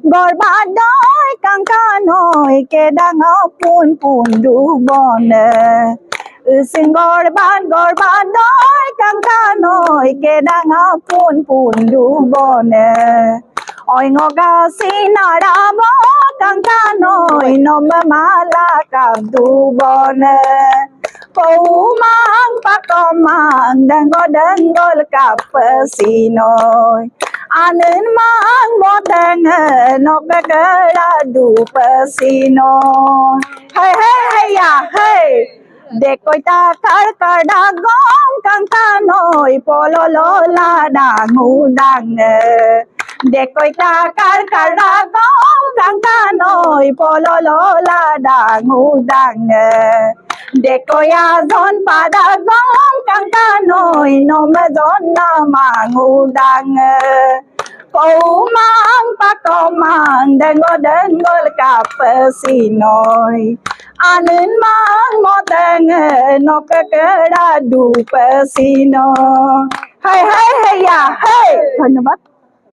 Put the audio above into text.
গর্বাদয় কাঙ্কা নয় কে ডাঙা পুন পুন ডুবনে সিং গর্বাদয় কাঙ্কা নয় কে ডাঙা পুন পুন ডুবনে oi ngoga sinarabo kankka noi nomala kabdubone Pumang pakomang danggol kapsinoi anin mang modeng nokagala dupasinoi hey hey hey ya hey Dekoi ta kar kar dagong kankka noi pololo la dangu dang Dekoi ta kar kar dagong kankka noi pololo la dangu dang Dekoi azon padagong kankka noi nomazon na mangu dang Pumang pakomang danggol kapsinoi anin mang modeng nokagala dupasino hey hey hey ya hey ধন্যবাদ